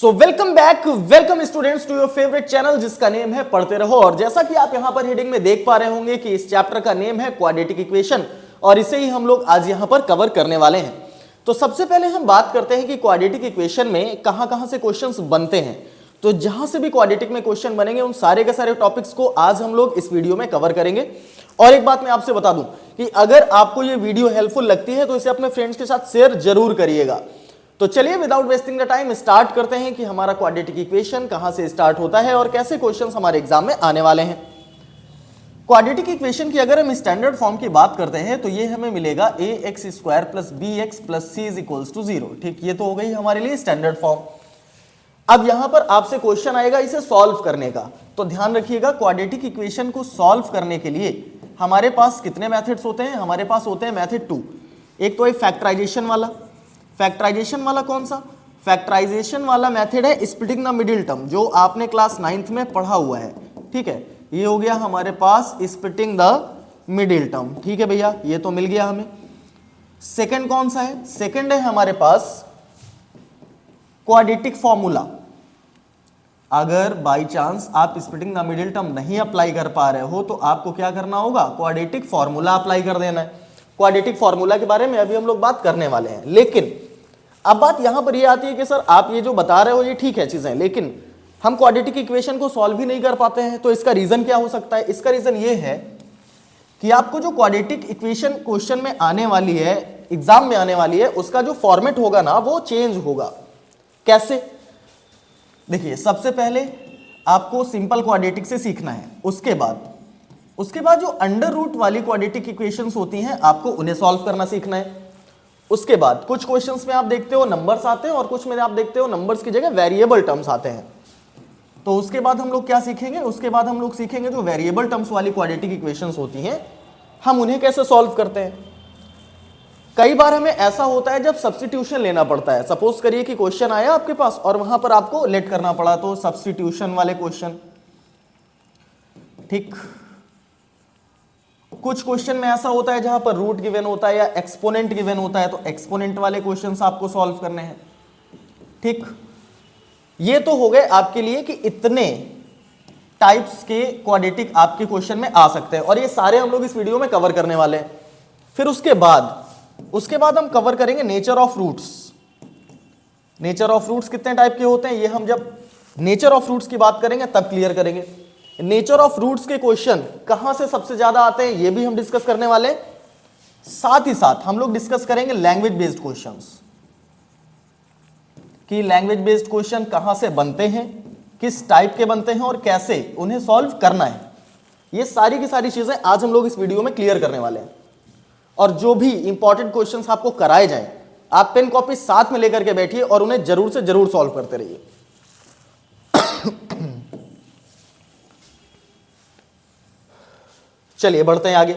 So welcome back, welcome students to your favourite channel जिसका name है पढ़ते रहो। और जैसा कि आप यहां पर हेडिंग में देख पा रहे होंगे कि इस चैप्टर का नेम है क्वाड्रेटिक इक्वेशन और इसे ही हम लोग आज यहां पर कवर करने वाले हैं। तो सबसे पहले हम बात करते हैं कि क्वाड्रेटिक इक्वेशन में कहां से क्वेश्चंस बनते हैं। तो जहां से भी क्वाड्रेटिक में क्वेश्चन बनेंगे उन सारे के सारे टॉपिक्स को आज हम लोग इस वीडियो में कवर करेंगे। और एक बात मैं आपसे बता दूं कि अगर आपको ये वीडियो हेल्पफुल लगती है तो इसे अपने फ्रेंड्स के साथ शेयर जरूर करिएगा। तो चलिए without wasting the time start करते हैं कि हमारा क्वाड्रेटिक इक्वेशन कहां से स्टार्ट होता है और कैसे क्वेश्चंस हमारे एग्जाम में आने वाले हैं। क्वाड्रेटिक इक्वेशन की अगर हम स्टैंडर्ड फॉर्म की बात करते हैं तो ये हमें मिलेगा ax square plus B x plus C is equals to 0। ठीक, ये तो हो गई हमारे लिए स्टैंडर्ड फॉर्म। अब यहां पर आपसे क्वेश्चन आएगा इसे सॉल्व करने का। तो ध्यान रखिएगा, क्वाड्रेटिक इक्वेशन को सॉल्व करने के लिए हमारे पास कितने मेथड्स होते हैं। हमारे पास होते हैं मेथड 2। एक तो है फैक्टराइजेशन वाला। फैक्टराइजेशन वाला कौन सा? फैक्टराइजेशन वाला मेथड है स्प्लिटिंग द मिडिल टर्म, जो आपने क्लास 9th में पढ़ा हुआ है। ठीक है, ये हो गया हमारे पास स्प्लिटिंग द मिडिल टर्म। ठीक है भैया, ये तो मिल गया हमें। सेकंड कौन सा है? सेकंड है हमारे पास क्वाड्रेटिक फॉर्मूला। अगर बाई चांस आप स्प्लिटिंग द मिडिल टर्म नहीं अप्लाई कर पा रहे हो तो आपको क्या करना होगा? क्वाड्रेटिक फॉर्मूला अप्लाई कर देना है। क्वाड्रेटिक फॉर्मूला के बारे में अभी हम लोग बात करने वाले हैं। लेकिन अब बात यहां पर ये आती है कि सर आप ये जो बता रहे हो ये ठीक है चीजें, लेकिन हम क्वाड्रेटिक इक्वेशन को सॉल्व ही नहीं कर पाते हैं। तो इसका रीजन क्या हो सकता है? इसका रीजन ये है कि आपको जो क्वाड्रेटिक इक्वेशन क्वेश्चन में आने वाली है, एग्जाम में आने वाली है, उसका जो फॉर्मेट होगा ना वो चेंज होगा। कैसे? देखिए, सबसे पहले आपको सिंपल क्वाड्रेटिक से सीखना है। उसके बाद जो अंडर रूट वाली क्वाड्रेटिक इक्वेशंस होती हैं आपको उन्हें सॉल्व करना सीखना है। उसके बाद कुछ क्वेश्चंस में आप देखते हो नंबर्स आते हैं और कुछ में आप देखते हो नंबर्स की जगह वेरिएबल टर्म्स आते हैं। तो उसके बाद हम लोग क्या सीखेंगे? उसके बाद हम लोग सीखेंगे जो वेरिएबल टर्म्स वाली क्वाड्रेटिक इक्वेशंस होती हैं हम उन्हें कैसे सॉल्व करते हैं। कई बार हमें ऐसा होता है जब सब्स्टिट्यूशन लेना पड़ता है। सपोज करिए कि क्वेश्चन आया आपके पास और वहां पर आपको लेट करना पड़ा, तो सब्स्टिट्यूशन वाले क्वेश्चन। ठीक, कुछ क्वेश्चन में ऐसा होता है जहां पर रूट गिवन होता है या एक्सपोनेंट गिवन होता है, तो एक्सपोनेंट वाले क्वेश्चंस आपको सॉल्व करने हैं। ठीक, ये तो हो गए आपके लिए कि इतने टाइप्स के क्वाड्रेटिक आपके क्वेश्चन में आ सकते हैं और ये सारे हम लोग इस वीडियो में कवर करने वाले हैं। फिर उसके बाद हम कवर करेंगे nature of roots. Nature of roots कितने टाइप के होते हैं ये हम जब नेचर ऑफ रूट्स की बात करेंगे तब क्लियर करेंगे। नेचर ऑफ रूट्स के क्वेश्चन कहां से सबसे ज्यादा आते हैं ये भी हम डिस्कस करने वाले हैं। साथ ही साथ हम लोग डिस्कस करेंगे लैंग्वेज बेस्ड क्वेश्चंस, कि लैंग्वेज बेस्ड क्वेश्चन कहां से बनते हैं, किस टाइप के बनते हैं और कैसे उन्हें सॉल्व करना है। ये सारी की सारी चीजें आज हम लोग इस वीडियो में क्लियर करने वाले हैं। और जो भी इंपॉर्टेंट क्वेश्चंस आपको कराए जाएं आप पेन कॉपी साथ में लेकर के बैठिए और उन्हें जरूर से जरूर सॉल्व करते रहिए। चलिए बढ़ते हैं आगे।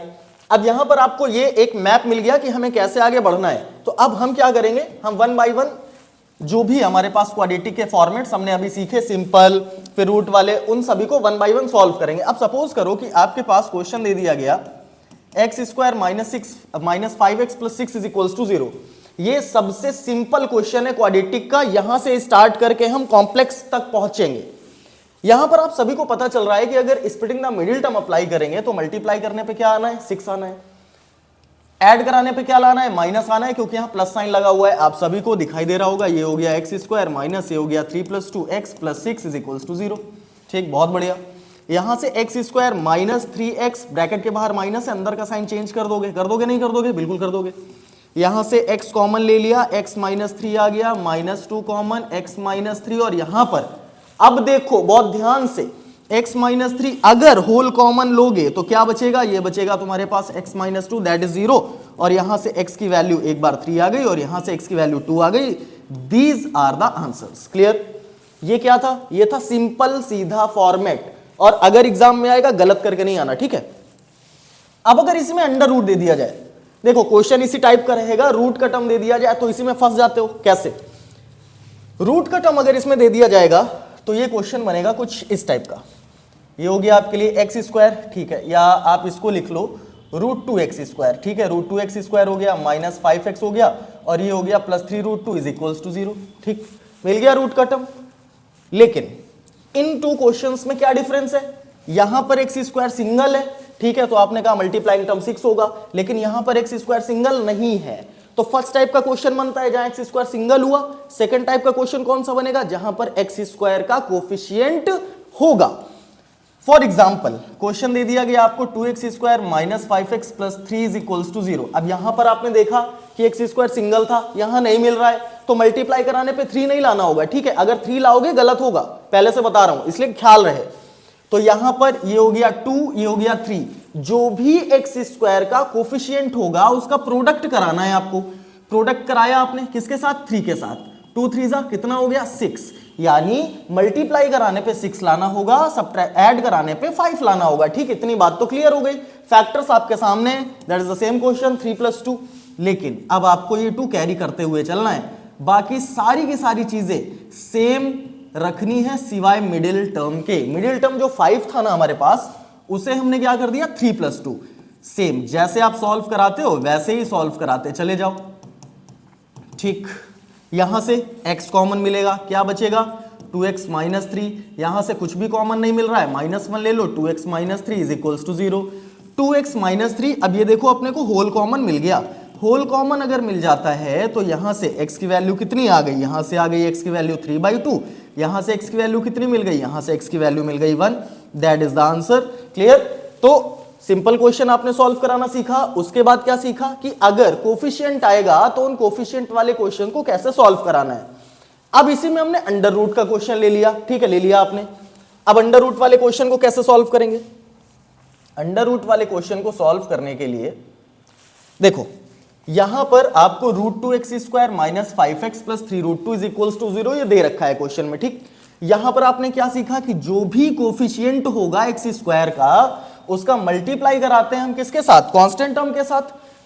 अब यहां पर आपको ये एक मैप मिल गया कि हमें कैसे आगे बढ़ना है। तो अब हम क्या करेंगे, हम वन बाय वन जो भी हमारे पास क्वाड्रेटिक के फॉर्मेट्स हमने अभी सीखे, सिंपल फिर रूट वाले, उन सभी को वन बाय वन सॉल्व करेंगे। अब सपोज करो कि आपके पास क्वेश्चन दे दिया गया x square minus 5x plus 6 is equals to 0। ये सबसे सिंपल क्वेश्चन है क्वाड्रेटिक का। यहां से स्टार्ट करके हम कॉम्प्लेक्स तक पहुंचेंगे। यहां पर आप सभी को पता चल रहा है कि अगर splitting the middle term apply करेंगे तो मल्टीप्लाई करने पे क्या आना है? 6 आना है। ऐड कराने पे क्या लाना है? माइनस आना है, क्योंकि यहां प्लस साइन लगा हुआ है। आप सभी को दिखाई दे रहा होगा, ये हो गया एक्स स्क्वायर माइनस ये हो गया 3 plus 2x plus 6 is equals to 0। ठीक, बहुत बढ़िया। यहां से x square minus 3x, bracket के बाहर माइनस है, अंदर का साइन चेंज कर दोगे नहीं कर दोगे? बिल्कुल कर दोगे। यहां से x कॉमन ले लिया, x माइनस 3 आ गया, माइनस 2 कॉमन, x माइनस 3। और यहां पर अब देखो बहुत ध्यान से, x माइनस 3 अगर होल कॉमन लोगे तो क्या बचेगा? ये बचेगा तुम्हारे पास x माइनस 2 दैट इज 0। और यहां से x की वैल्यू एक बार 3 आ गई और यहां से x की वैल्यू 2 आ गई। These are the answers. Clear? ये क्या था? ये था सिंपल सीधा फॉर्मेट। और अगर एग्जाम में आएगा गलत करके नहीं आना, ठीक है? अब अगर इसमें अंडर रूट दे दिया जाए, देखो क्वेश्चन इसी टाइप का रहेगा, रूट का टर्म दे दिया जाए तो इसी में फंस जाते हो। कैसे? रूट का टर्म अगर इसमें दे दिया जाएगा तो ये क्वेश्चन बनेगा कुछ इस टाइप का। ये हो गया आपके लिए एक्स स्क्वायर, ठीक है, या आप इसको लिख लो रूट 2x स्क्वायर। ठीक है, रूट 2x स्क्वायर हो गया, माइनस 5x हो गया और ये हो गया plus 3 root 2 is equals to 0। ठीक, मिल गया रूट का टर्म। लेकिन इन टू क्वेश्चंस में क्या डिफरेंस है, यहां पर एक्स स्क्वायर सिंगल है, ठीक है, तो आपने कहा मल्टीप्लाइंग टर्म 6 होगा, लेकिन यहां पर एक्स स्क्वायर सिंगल नहीं है। तो फर्स्ट टाइप का क्वेश्चन बनता है जहां एक्स स्क्वायर सिंगल हुआ। सेकंड टाइप का क्वेश्चन कौन सा बनेगा, जहां पर एक्स स्क्वायर का कोफिशिएंट होगा। फॉर एग्जाम्पल क्वेश्चन दे दिया गया आपको 2x square minus 5x plus 3 is equals to 0। अब यहां पर आपने देखा कि एक्स स्क्वायर सिंगल था, यहां नहीं मिल रहा है, तो मल्टीप्लाई कराने पे 3 नहीं लाना होगा, ठीक है, अगर 3 लाओगे गलत होगा, पहले से बता रहा हूं, इसलिए ख्याल रहे। तो यहां पर ये हो गया 2, ये हो गया 3, जो भी एक्स स्क्वायर का कोफिशिएंट होगा उसका प्रोडक्ट कराना है आपको। प्रोडक्ट कराया आपने किसके साथ, 3 के साथ, 2 3 जा कितना हो गया 6, यानी मल्टीप्लाई कराने पे 6 लाना होगा, सब्ट्रैक्ट ऐड कराने पे 5 लाना होगा, ठीक, इतनी बात तो क्लियर हो गई। फैक्टर्स आपके सामने, that is the same question 3 + 2। लेकिन अब आपको ये 2 कैरी करते हुए चलना है, बाकी सारी की सारी चीजें सेम रखनी है सिवाय मिडिल टर्म के। मिडिल टर्म जो 5 था ना हमारे पास, उसे हमने क्या कर दिया 3 + 2। सेम जैसे आप सॉल्व कराते हो वैसे ही सॉल्व कराते चले जाओ, ठीक। यहां से x कॉमन मिलेगा, क्या बचेगा 2x - 3, यहां से कुछ भी कॉमन नहीं मिल रहा है, -1 ले लो, 2x - 3 is equals to 0। 2x - 3, अब ये देखो अपने को होल कॉमन मिल गया। होल कॉमन अगर मिल जाता है तो यहां से x की वैल्यू कितनी आ गई, यहां से आ गई x की वैल्यू 3/2, यहां से x की वैल्यू कितनी मिल गई, यहां से x की वैल्यू मिल गई 1। That is the answer. Clear. तो सिंपल क्वेश्चन आपने सॉल्व कराना सीखा, उसके बाद क्या सीखा कि अगर कोफिशिएंट आएगा तो उन कोफिशिएंट वाले क्वेश्चन को कैसे सॉल्व कराना है। अब इसी में हमने अंडर रूट का क्वेश्चन ले लिया, ठीक है, ले लिया आपने। अब अंडर रूट वाले क्वेश्चन को कैसे सॉल्व करेंगे, अंडर रूट वाले क्वेश्चन को सॉल्व करने के लिए देखो यहां पर आपको √2x² minus 5x plus 3√2 is equals to 0 ये दे रखा है क्वेश्चन में, ठीक। यहां पर आपने क्या सीखा कि जो भी कोफिशिएंट होगा एक्स स्क्वायर का उसका मल्टीप्लाई कराते हैं हम किसके साथ, कांस्टेंट टर्म के साथ।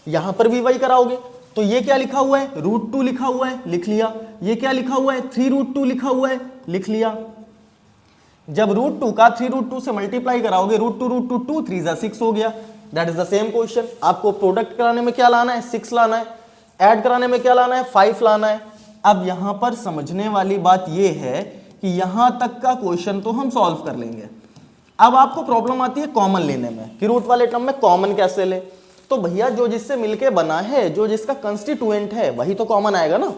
यहां पर भी वही कराओगे। तो ये क्या लिखा हुआ है, √2 लिखा हुआ है, लिख लिया। ये क्या लिखा हुआ है, 3√2 लिखा हुआ है, लिख लिया। जब √2 का 3√2 से मल्टीप्लाई कराओगे, √2 2 3 जा 6 हो गया। That is the same question. आपको प्रोडक्ट कराने में क्या लाना है, 6 लाना है, ऐड कराने में क्या लाना है, 5 लाना है। अब यहां पर समझने वाली बात यह है कि यहां तक का क्वेश्चन तो हम सॉल्व कर लेंगे। अब आपको प्रॉब्लम आती है कॉमन लेने में कि रूट वाले टर्म में कॉमन कैसे ले। तो भैया जो जिससे मिलके बना है, जो जिसका कंस्टिट्यूएंट है वही तो कॉमन आएगा ना।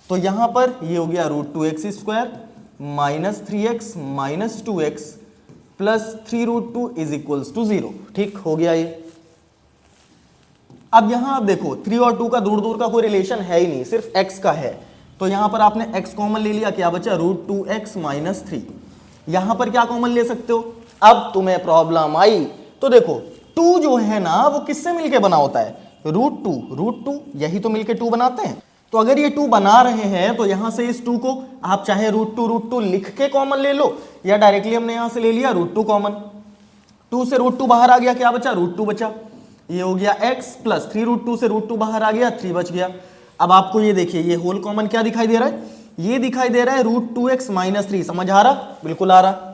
तो यहां पर ये हो गया √2x² minus 3x minus 2x plus 3√2 is equals to 0, ठीक हो गया ये। अब यहां आप देखो 3 और 2 का दूर दूर का कोई रिलेशन है ही नहीं, सिर्फ x का है। तो यहां पर आपने x कॉमन ले लिया, क्या बचा √2x माइनस 3। यहां पर क्या कॉमन ले सकते हो। अब तुम्हें प्रॉब्लम आई तो देखो 2 जो है ना वो किससे मिलके बना होता है, √2 यही तो मिलके 2 बनाते हैं। तो अगर ये 2 बना रहे हैं तो यहां से इस 2 को आप चाहे √2 लिख के कॉमन ले लो, या डायरेक्टली हमने यहां से ले लिया √2 कॉमन। 2 से √2 बाहर आ गया, क्या बचा √2 बचा। ये हो गया x प्लस 3√2 से √2 बाहर आ गया, 3 बच गया। अब आपको ये देखिए ये होल कॉमन क्या दिखाई दे रहा है, ये दिखाई दे रहा है √2x माइनस 3। समझ आ रहा, बिल्कुल आ रहा।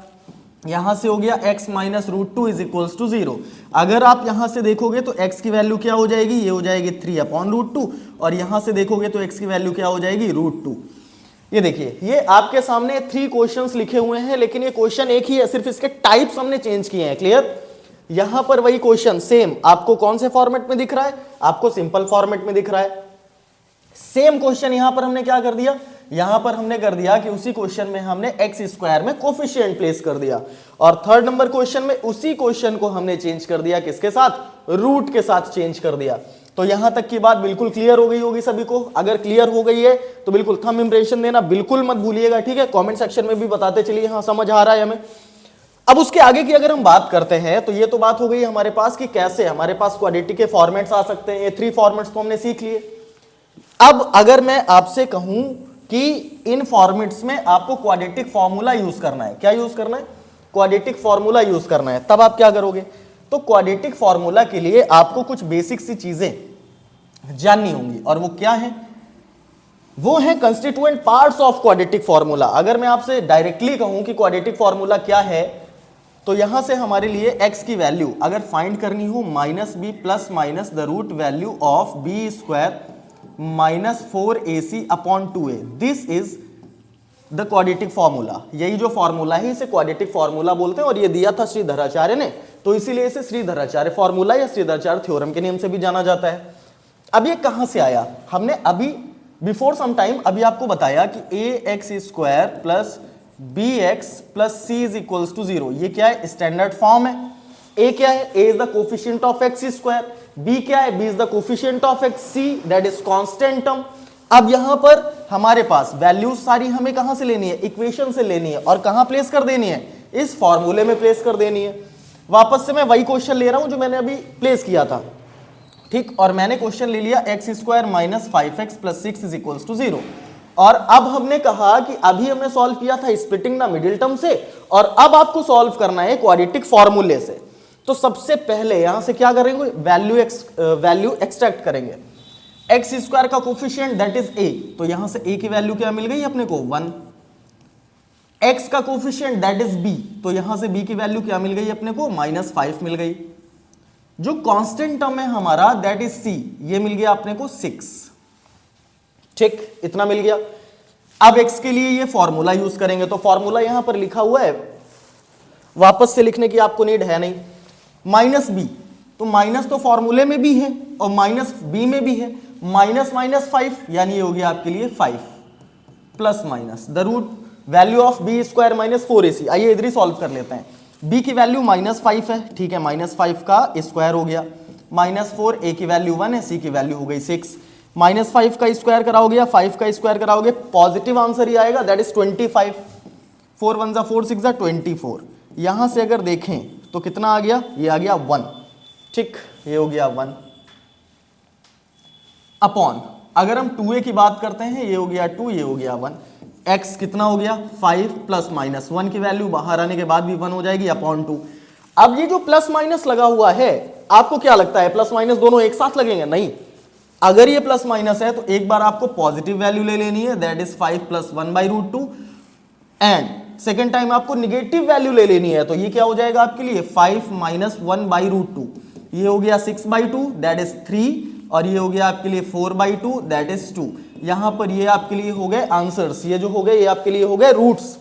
यहां से हो गया x minus √2 is equals to 0। अगर आप यहां से देखोगे तो x की वैल्यू क्या हो जाएगी, ये हो जाएगी 3/√2, और यहां से देखोगे तो x की वैल्यू क्या हो जाएगी √2। ये देखिए ये आपके सामने 3 क्वेश्चंस लिखे हुए हैं, लेकिन ये क्वेश्चन एक ही है, सिर्फ इसके टाइप्स हमने चेंज किए हैं। क्लियर। यहां पर वही क्वेश्चन सेम आपको कौन से फॉर्मेट में दिख रहा है, आपको सिंपल फॉर्मेट में दिख रहा है। सेम क्वेश्चन यहां पर हमने क्या कर दिया, यहां पर हमने कर दिया कि उसी क्वेश्चन में हमने x² में कोफिशिएंट प्लेस कर दिया, और थर्ड नंबर क्वेश्चन में उसी क्वेश्चन को हमने चेंज कर दिया किसके साथ, रूट के साथ चेंज कर दिया। तो यहां तक की बात बिल्कुल क्लियर हो गई होगी सभी को। अगर क्लियर हो गई है तो बिल्कुल थंब इंप्रेशन देना बिल्कुल मत भूलिएगा, ठीक है। कमेंट सेक्शन में भी बताते चलिए हाँ समझ आ रहा है हमें। अब उसके आगे की अगर हम बात करते हैं तो ये तो बात हो गई हमारे पास कि कैसे हमारे पास क्वाड्रेटिक के फॉर्मेट्स आ सकते हैं। ये 3 फॉर्मेट्स तो हमने सीख लिए। अब अगर मैं आपसे कहूं कि इन फॉर्मेट्स में आपको क्वाड्रेटिक फॉर्मूला यूज करना है, क्या यूज करना है, क्वाड्रेटिक फॉर्मूला यूज करना है, तब आप क्या करोगे। तो क्वाड्रेटिक फॉर्मूला के लिए आपको कुछ बेसिक सी चीजें जाननी होंगी, और वो क्या है, वो है constituent parts of quadratic formula. अगर मैं आपसे डायरेक्टली कहूं कि क्वाड्रेटिक फॉर्मूला क्या है, तो यहां से हमारे लिए x की वैल्यू अगर फाइंड करनी हो -b plus minus the root value of b² -4ac/2a, this is the quadratic formula, यही जो फॉर्मूला है इसे क्वाड्रेटिक फॉर्मूला बोलते हैं, और ये दिया था श्रीधराचार्य ने, तो इसीलिए इसे श्रीधराचार्य फॉर्मूला या श्रीधराचार्य थ्योरम के नाम से भी जाना जाता है। अब ये कहां से आया, हमने अभी बिफोर सम टाइम अभी आपको बताया कि A X square plus B x plus C is equals to 0, ये क्या है, स्टैंडर्ड फॉर्म है। ए क्या है, A is the coefficient of X square, B क्या है, B is the coefficient of X, C that is constant term. अब यहां पर हमारे पास वैल्यूज सारी हमें कहां से लेनी है, इक्वेशन से लेनी है, और कहां प्लेस कर देनी है, इस फॉर्मूले में प्लेस कर देनी है। वापस से मैं वही क्वेश्चन ले रहा हूं जो मैंने अभी प्लेस किया था, ठीक, और मैंने क्वेश्चन ले लिया x square minus 5x plus 6 is equals to 0, और अब हमने कहा कि अभी हमने सॉल्व किया था स्प्लिटिंग द मिडिल टर्म से, और अब आपको सॉल्व करना है क्वाड्रेटिक फॉर्मूले से। तो सबसे पहले यहां से क्या करेंगे, वैल्यू एक्सट्रैक्ट करेंगे। एक्स स्क्वायर का कोफिशिएंट दैट इज ए, तो यहां से ए की वैल्यू क्या मिल गई अपने को 1। एक्स का कोफिशिएंट दैट इज बी, तो यहां से बी की वैल्यू क्या मिल गई अपने को -5 मिल गई। जो कांस्टेंट टर्म है हमारा दैट इज सी, ये मिल गया अपने को 6, ठीक, इतना मिल गया। अब एक्स के लिए ये फॉर्मूला यूज करेंगे, तो फॉर्मूला यहां पर लिखा हुआ है, वापस से लिखने की आपको नीड है नहीं। माइनस बी, तो माइनस तो फॉर्मूले में भी है और माइनस बी में भी है, माइनस माइनस 5 यानी ये हो गया आपके लिए 5 plus minus the root value of B square minus 4ac। आइए इधर ही सॉल्व कर लेते हैं। b की वैल्यू -5 है, ठीक है, -5 का स्क्वायर हो गया, -4, a की वैल्यू 1 है, c की वैल्यू हो गई 6, -5 का स्क्वायर कराओगे या 5 का स्क्वायर कराओगे पॉजिटिव आंसर ही आएगा, दैट इज 25, 4 1 जा 4 6 जा 24। यहां से अगर देखें तो कितना आ गया, ये आ गया 1, ठीक, ये हो गया 1 अपॉन, अगर हम 2a की बात करते हैं ये हो गया 2, ये हो गया 1, x कितना हो गया 5 प्लस माइनस 1 की वैल्यू बाहर आने के बाद भी 1 हो जाएगी अपॉन 2। अब ये जो प्लस माइनस लगा हुआ है, आपको क्या लगता है प्लस माइनस दोनों एक साथ लगेंगे? नहीं, अगर ये प्लस माइनस है तो एक बार आपको पॉजिटिव वैल्यू ले लेनी है, that is 5 plus 1/√2, and second time आपको निगेटिव वैल्यू ले लेनी है, तो ये क्या हो जाएगा आपके लिए 5 माइनस 1/√2, ये हो गया 6/2 दैट इज 3, और ये हो गया आपके लिए 4/2 दैट इज 2। यहां पर ये आपके लिए हो गए आंसर्स, ये जो हो गए ये आपके लिए हो गए रूट्स।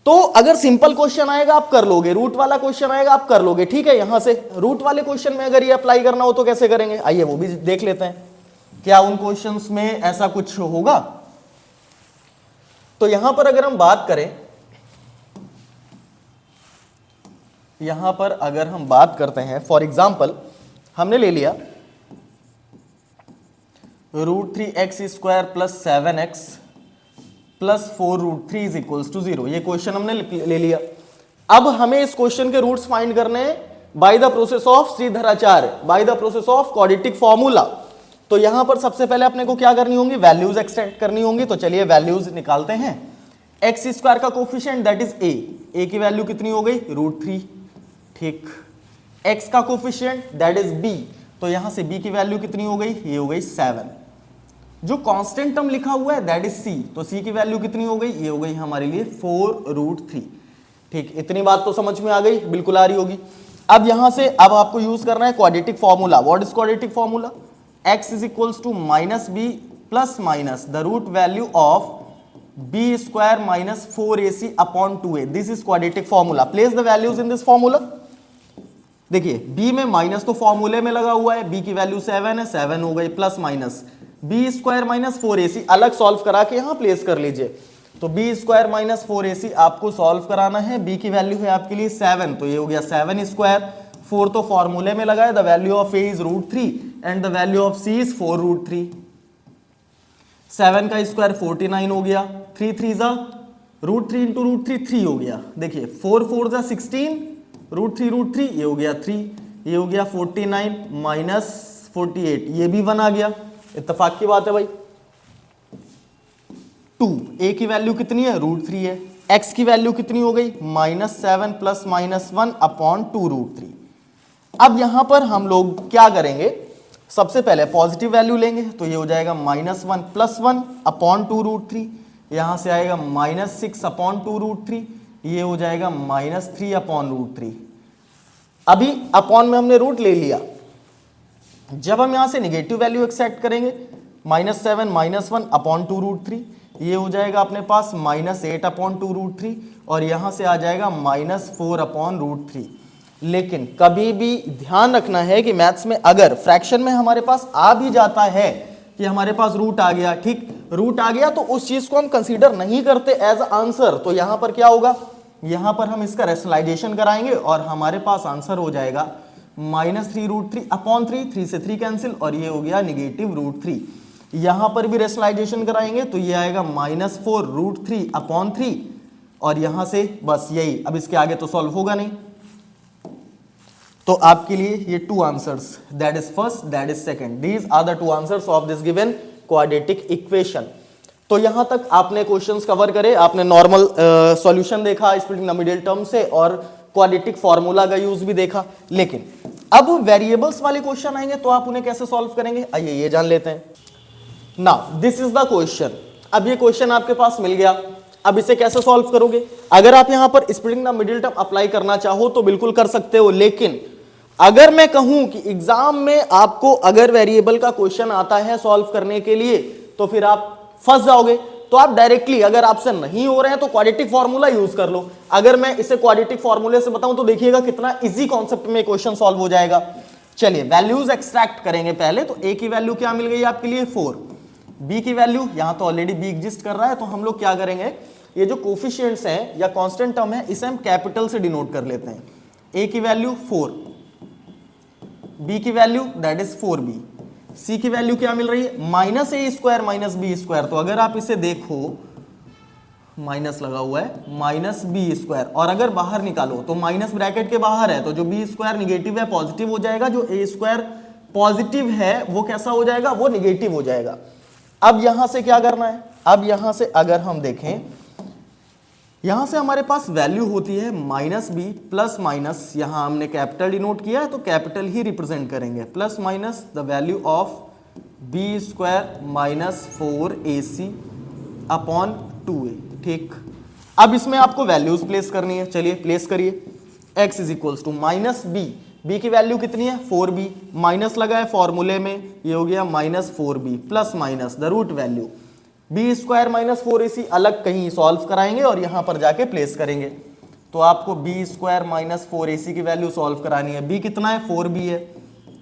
तो अगर सिंपल क्वेश्चन आएगा आप कर लोगे, रूट वाला क्वेश्चन आएगा आप कर लोगे, ठीक है। यहां से रूट वाले क्वेश्चन में अगर ये अप्लाई करना हो तो कैसे करेंगे, आइए वो भी देख लेते हैं, क्या उन क्वेश्चंस में ऐसा कुछ होगा। तो यहां पर अगर हम बात करें, यहां पर अगर हम बात करते हैं, फॉर एग्जाम्पल हमने ले लिया √3x² plus 7x plus 4√3 is equals to 0, ये क्वेश्चन हमने ले लिया। अब हमें इस क्वेश्चन के रूट्स फाइंड करने हैं by the process of Shridharacharya, by the process of quadratic formula. तो यहां पर सबसे पहले अपने को क्या करनी होंगी, वैल्यूज एक्सट्रैक्ट करनी होंगी। तो चलिए वैल्यूज निकालते हैं। x² का कोफिशिएंट दैट इज a की वैल्यू कितनी हो गई √3, ठीक। x का कोफिशिएंट दैट इज b, तो यहां से b की वैल्यू कितनी हो गई, ये हो गई 7। जो कांस्टेंट टर्म लिखा हुआ है दैट इज c, तो c की वैल्यू कितनी हो गई, ये हो गई हमारे लिए 4√3, ठीक। इतनी बात तो समझ में आ गई, बिल्कुल आ रही होगी। अब यहां से अब आपको यूज करना है quadratic formula. What is quadratic formula, x is equals to -b plus minus the root value of b² minus 4ac upon 2a, this is quadratic formula. Place the values in this formula. देखिए b में minus तो फॉर्मूले में लगा हुआ है, b की value 7 है, 7 हो गई plus minus b² minus 4ac, अलग सॉल्व करा के यहां प्लेस कर लीजिए। तो b² माइनस 4ac आपको सॉल्व कराना है, b की वैल्यू है आपके लिए 7, तो ये हो गया 7², 4 तो फॉर्मूले में लगा है, the value of a is √3 and the value of c is 4√3। 7 का स्क्वायर 49 हो गया, 3 3 जा √3 इंटू √3 3 हो गया। देखिए 4 4 जा 16, √3 ये हो गया 3, ये हो गया 49 माइनस 48, ये भी 1 आ गया, इत्तेफाक की बात है भाई। 2 a की वैल्यू कितनी है √3 है, x की वैल्यू कितनी हो गई -7 प्लस -1 अपॉन 2√3। अब यहां पर हम लोग क्या करेंगे, सबसे पहले पॉजिटिव वैल्यू लेंगे, तो ये हो जाएगा -1 प्लस 1 अपॉन 2√3, यहां से आएगा -6 अपॉन 2√3, ये हो जाएगा -3 अपॉन √3। अभी अपॉन में हमने रूट ले लिया, जब हम यहां से निगेटिव वैल्यू एक्सेप्ट करेंगे -7 -1 अपॉन 2√3, ये हो जाएगा अपने पास -8/2√3 और यहां से आ जाएगा -4/√3। लेकिन कभी भी ध्यान रखना है कि मैथ्स में अगर फ्रैक्शन में हमारे पास आ भी जाता है कि हमारे पास रूट आ गया, ठीक, रूट आ गया तो उस चीज को हम कंसीडर नहीं करते एज आंसर। तो यहां पर क्या होगा, यहां पर हम इसका रेशनलाइजेशन कराएंगे और हमारे पास आंसर हो जाएगा -3√3/3, 3 से 3 कैंसिल और ये हो गया -√3। यहां पर भी रेशनलाइजेशन कराएंगे तो ये आएगा -4√3/3 और यहां से बस यही, अब इसके आगे तो सॉल्व होगा नहीं। तो आपके लिए ये 2 answers, that is first, that is second, these are the 2 answers of this given quadratic equation. तो यहां तक आपने क्वेश्चंस कवर करे, आपने नॉर्मल सॉल्यूशन देखा स्प्लिटिंग द मिडिल टर्म से और क्वाड्रेटिक फार्मूला का यूज भी देखा। लेकिन अब वेरिएबल्स वाले क्वेश्चन आएंगे तो आप उन्हें कैसे सॉल्व करेंगे, आइए ये जान लेते हैं। Now this is the question. अब ये क्वेश्चन आपके पास मिल गया, अब इसे कैसे सॉल्व करोगे। अगर आप यहां पर splitting the middle term apply करना चाहो तो बिल्कुल कर सकते हो, लेकिन अगर मैं कहूं कि एग्जाम में आपको अगर वेरिएबल का क्वेश्चन आता है सॉल्व करने के लिए तो फिर आप फंस जाओगे। तो आप डायरेक्टली, अगर आपसे नहीं हो रहे हैं तो क्वाड्रेटिक फार्मूला यूज कर लो। अगर मैं इसे क्वाड्रेटिक फार्मूले से बताऊं तो देखिएगा कितना इजी कॉन्सेप्ट में क्वेश्चन सॉल्व हो जाएगा। चलिए वैल्यूज एक्सट्रैक्ट करेंगे पहले। तो ए की वैल्यू क्या मिल गई आपके लिए 4, बी की वैल्यू यहां तो ऑलरेडी बी एग्जिस्ट कर रहा है, तो हम लोग क्या करेंगे, ये जो कोफिशिएंट्स हैं या कांस्टेंट टर्म है इसे हम कैपिटल से डिनोट कर लेते हैं। ए की वैल्यू 4, बी की वैल्यू दैट इज 4b, सी की वैल्यू क्या मिल रही है -a² - b²। तो अगर आप इसे देखो माइनस लगा हुआ है -b², और अगर बाहर निकालो तो माइनस ब्रैकेट के बाहर है तो जो b² निगेटिव है पॉजिटिव हो जाएगा, जो a² पॉजिटिव है वो कैसा हो जाएगा, वो निगेटिव हो जाएगा। अब यहां से क्या करना है, अब यहां से अगर हम देखें, यहां से हमारे पास वैल्यू होती है -b प्लस माइनस, यहां हमने कैपिटल डिनोट किया है तो कैपिटल ही रिप्रेजेंट करेंगे, plus minus the value of b² - 4ac/2a। ठीक, अब इसमें आपको वैल्यूज प्लेस करनी है, चलिए प्लेस करिए। x is equals to -b, b की वैल्यू कितनी है 4b, माइनस लगा है फॉर्मूले में, ये हो गया -4b plus minus the root value b² - 4ac, अलग कहीं सॉल्व कराएंगे और यहां पर जाके प्लेस करेंगे। तो आपको b² - 4ac की वैल्यू सॉल्व करानी है। b कितना है 4b है,